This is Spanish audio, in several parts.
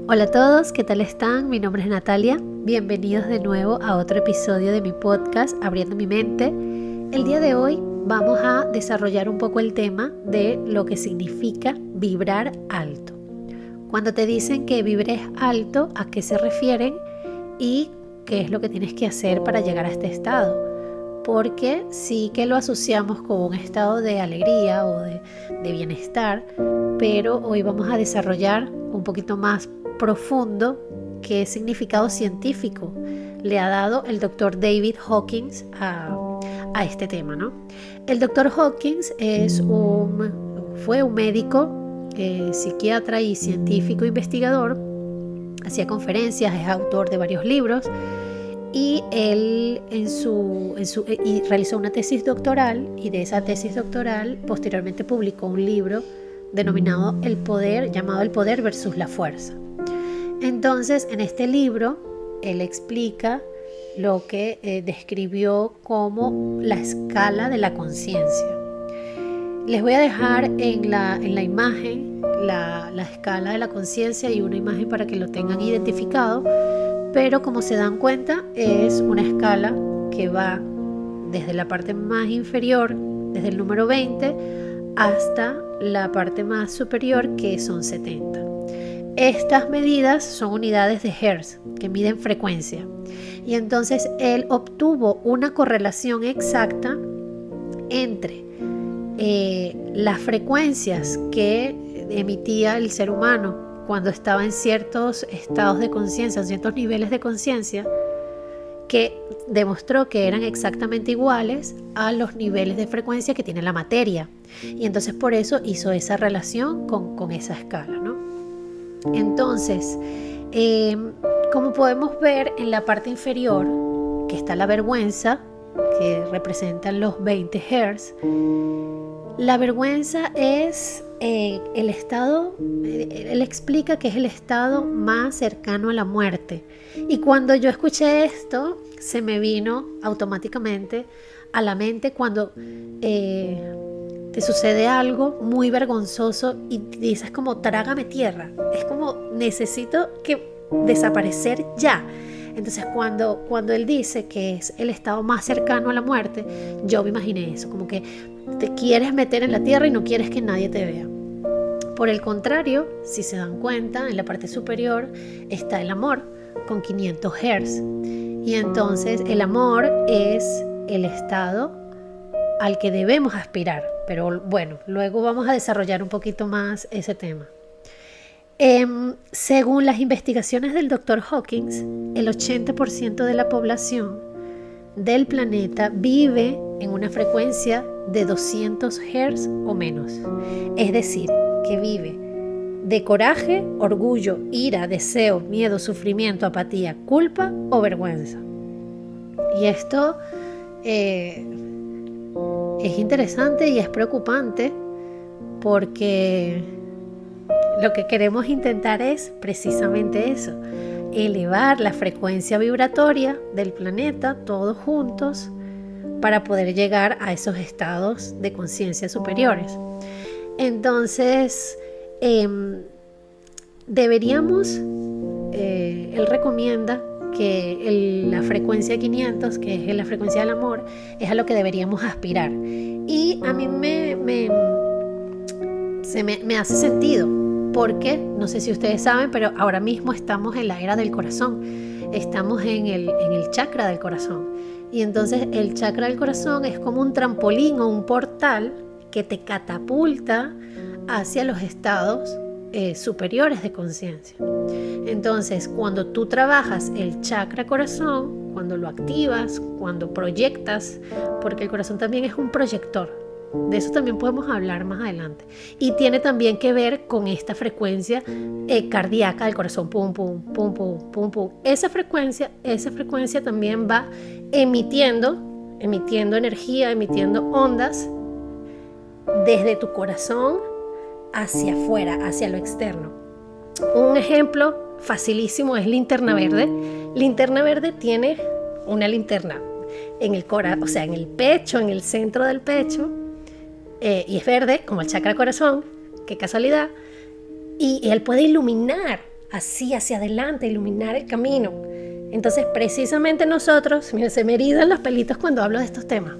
Hola a todos, ¿qué tal están? Mi nombre es Natalia. Bienvenidos de nuevo a otro episodio de mi podcast Abriendo mi mente. El día de hoy vamos a desarrollar un poco el tema de lo que significa vibrar alto. Cuando te dicen que vibres alto, ¿a qué se refieren? Y qué es lo que tienes que hacer para llegar a este estado. Porque sí que lo asociamos con un estado de alegría o de bienestar, pero hoy vamos a desarrollar un poquito más profundo qué significado científico le ha dado el doctor David Hawkins a este tema, ¿no? El doctor Hawkins fue un médico, psiquiatra y científico investigador. Hacía conferencias, es autor de varios libros y él realizó una tesis doctoral, y de esa tesis doctoral posteriormente publicó un libro denominado llamado El Poder versus la Fuerza. Entonces, en este libro, él explica lo que describió como la escala de la conciencia. Les voy a dejar en la imagen la escala de la conciencia y una imagen para que lo tengan identificado, pero como se dan cuenta, es una escala que va desde la parte más inferior, desde el número 20, hasta la parte más superior, que son 70. Estas medidas son unidades de Hertz, que miden frecuencia. Y entonces él obtuvo una correlación exacta entre las frecuencias que emitía el ser humano cuando estaba en ciertos estados de conciencia, en ciertos niveles de conciencia, que demostró que eran exactamente iguales a los niveles de frecuencia que tiene la materia. Y entonces por eso hizo esa relación con esa escala, ¿no? Entonces, como podemos ver en la parte inferior, que está la vergüenza, que representan los 20 Hz. La vergüenza es el estado, él explica que es el estado más cercano a la muerte. Y cuando yo escuché esto, se me vino automáticamente a la mente cuando te sucede algo muy vergonzoso y dices como trágame tierra, es como necesito que desaparecer ya. Entonces cuando él dice que es el estado más cercano a la muerte, yo me imaginé eso, como que te quieres meter en la tierra y no quieres que nadie te vea. Por el contrario, si se dan cuenta, en la parte superior está el amor con 500 Hz. Y entonces el amor es el estado al que debemos aspirar. Pero bueno, luego vamos a desarrollar un poquito más ese tema. Según las investigaciones del Dr. Hawkins, el 80% de la población del planeta vive en una frecuencia de 200 Hz o menos. Es decir, que vive de coraje, orgullo, ira, deseo, miedo, sufrimiento, apatía, culpa o vergüenza. Y esto es interesante y es preocupante, porque lo que queremos intentar es precisamente eso, elevar la frecuencia vibratoria del planeta todos juntos para poder llegar a esos estados de conciencia superiores. Entonces, deberíamos, él recomienda que la frecuencia 500, que es la frecuencia del amor, es a lo que deberíamos aspirar. Y a mí me hace sentido, porque no sé si ustedes saben, pero ahora mismo estamos en la era del corazón, estamos en el chakra del corazón. Y entonces el chakra del corazón es como un trampolín o un portal que te catapulta hacia los estados superiores de conciencia. Entonces, cuando tú trabajas el chakra corazón, cuando lo activas, cuando proyectas, porque el corazón también es un proyector, de eso también podemos hablar más adelante, y tiene también que ver con esta frecuencia cardíaca del corazón, pum pum pum pum pum pum. Esa frecuencia también va emitiendo energía, emitiendo ondas desde tu corazón hacia afuera, hacia lo externo. Un ejemplo facilísimo es linterna verde. Linterna verde tiene una linterna en el corazón, o sea, en el pecho, en el centro del pecho, y es verde como el chakra corazón, qué casualidad. y Él puede iluminar así hacia adelante, iluminar el camino. Entonces, precisamente nosotros, mira, se me erizan los pelitos cuando hablo de estos temas.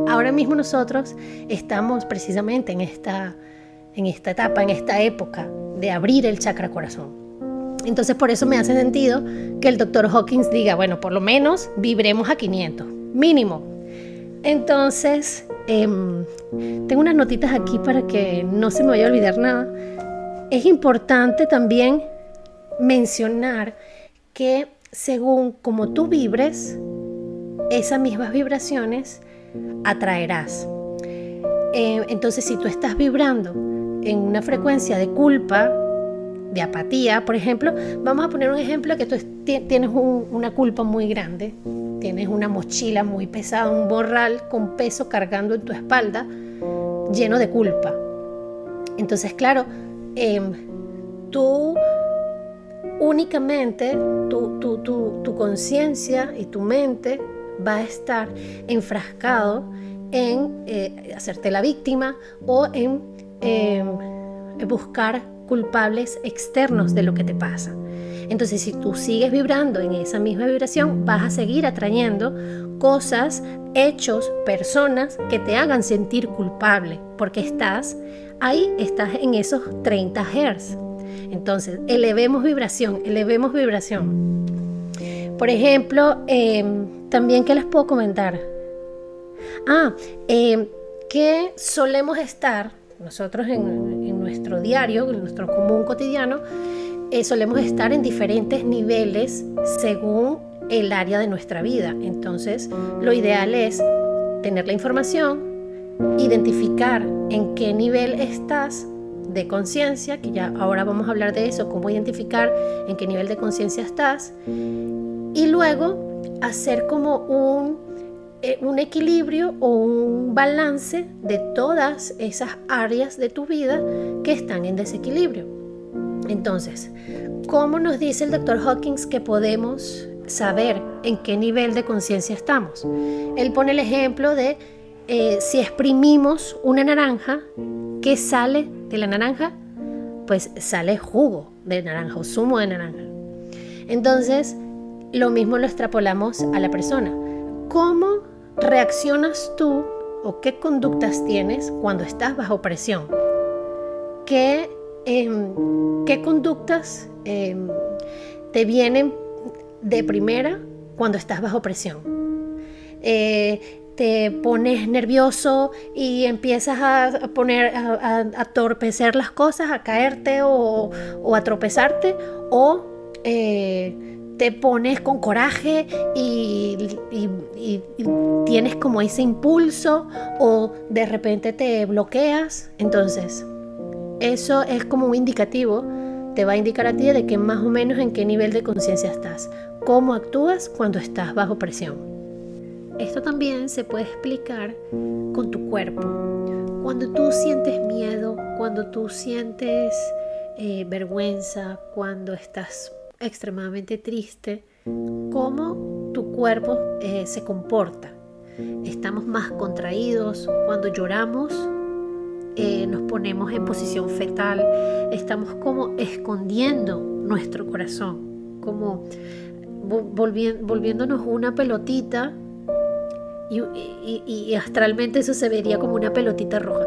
Ahora mismo nosotros estamos precisamente en esta etapa, en esta época de abrir el chakra corazón. Entonces, por eso me hace sentido que el Dr. Hawkins diga, bueno, por lo menos vibremos a 500, mínimo. Entonces, tengo unas notitas aquí para que no se me vaya a olvidar nada. Es importante también mencionar que según como tú vibres, esas mismas vibraciones atraerás. Entonces, si tú estás vibrando en una frecuencia de culpa, de apatía, por ejemplo, vamos a poner un ejemplo que tú tienes una culpa muy grande, tienes una mochila muy pesada, un morral con peso cargando en tu espalda, lleno de culpa. Entonces, claro, tú únicamente, tu conciencia y tu mente va a estar enfrascado en hacerte la víctima o en buscar culpables externos de lo que te pasa. Entonces, si tú sigues vibrando en esa misma vibración, vas a seguir atrayendo cosas, hechos, personas que te hagan sentir culpable, porque estás en esos 30 Hz. Entonces, elevemos vibración. Por ejemplo, también, ¿qué les puedo comentar? Que solemos estar, nosotros en nuestro diario, en nuestro común cotidiano, solemos estar en diferentes niveles según el área de nuestra vida. Entonces, lo ideal es tener la información, identificar en qué nivel estás de conciencia, que ya ahora vamos a hablar de eso, cómo identificar en qué nivel de conciencia estás, y luego hacer como un equilibrio o un balance de todas esas áreas de tu vida que están en desequilibrio. Entonces, ¿cómo nos dice el Dr. Hawkins que podemos saber en qué nivel de conciencia estamos? Él pone el ejemplo de si exprimimos una naranja, ¿qué sale de la naranja? Pues sale jugo de naranja o zumo de naranja. Entonces, lo mismo lo extrapolamos a la persona. ¿Cómo reaccionas tú o qué conductas tienes cuando estás bajo presión? ¿Qué conductas te vienen de primera cuando estás bajo presión? Te pones nervioso y empiezas a torpecer las cosas, a caerte o a tropezarte, o te pones con coraje y tienes como ese impulso, o de repente te bloqueas. Entonces, eso es como un indicativo, te va a indicar a ti de que más o menos en qué nivel de conciencia estás, cómo actúas cuando estás bajo presión. Esto también se puede explicar con tu cuerpo. Cuando tú sientes miedo, cuando tú sientes vergüenza, cuando estás extremadamente triste, cómo tu cuerpo se comporta. Estamos más contraídos. Cuando lloramos, nos ponemos en posición fetal. Estamos como escondiendo nuestro corazón, como volviéndonos una pelotita, y astralmente eso se vería como una pelotita roja.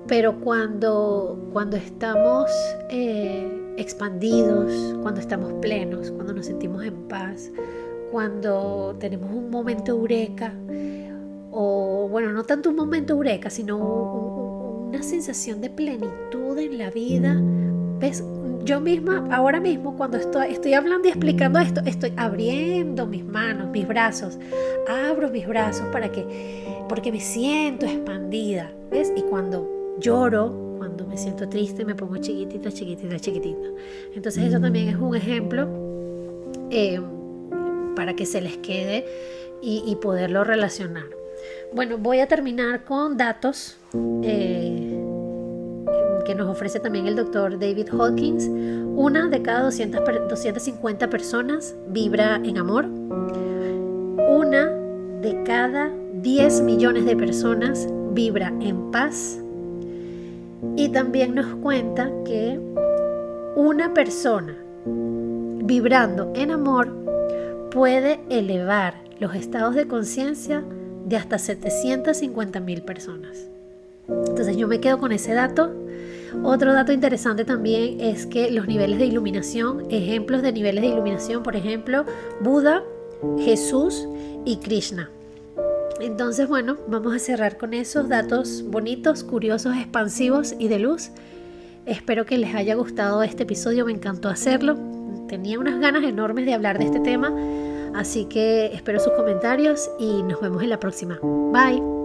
Pero cuando estamos expandidos, cuando estamos plenos, cuando nos sentimos en paz, cuando tenemos un momento eureka, o bueno, no tanto un momento eureka, sino una sensación de plenitud en la vida. ¿Ves? Yo misma, ahora mismo, cuando estoy hablando y explicando esto, estoy abriendo mis manos, mis brazos, abro mis brazos porque me siento expandida, ¿ves? Y cuando lloro, cuando me siento triste, me pongo chiquitita. Entonces eso también es un ejemplo para que se les quede y poderlo relacionar. Bueno, voy a terminar con datos que nos ofrece también el doctor David Hawkins. Una de cada 250 personas vibra en amor. Una de cada 10 millones de personas vibra en paz. Y también nos cuenta que una persona vibrando en amor puede elevar los estados de conciencia de hasta 750,000 personas. Entonces yo me quedo con ese dato. Otro dato interesante también es que los niveles de iluminación, ejemplos de niveles de iluminación, por ejemplo, Buda, Jesús y Krishna. Entonces, bueno, vamos a cerrar con esos datos bonitos, curiosos, expansivos y de luz. Espero que les haya gustado este episodio, me encantó hacerlo. Tenía unas ganas enormes de hablar de este tema, así que espero sus comentarios y nos vemos en la próxima. Bye.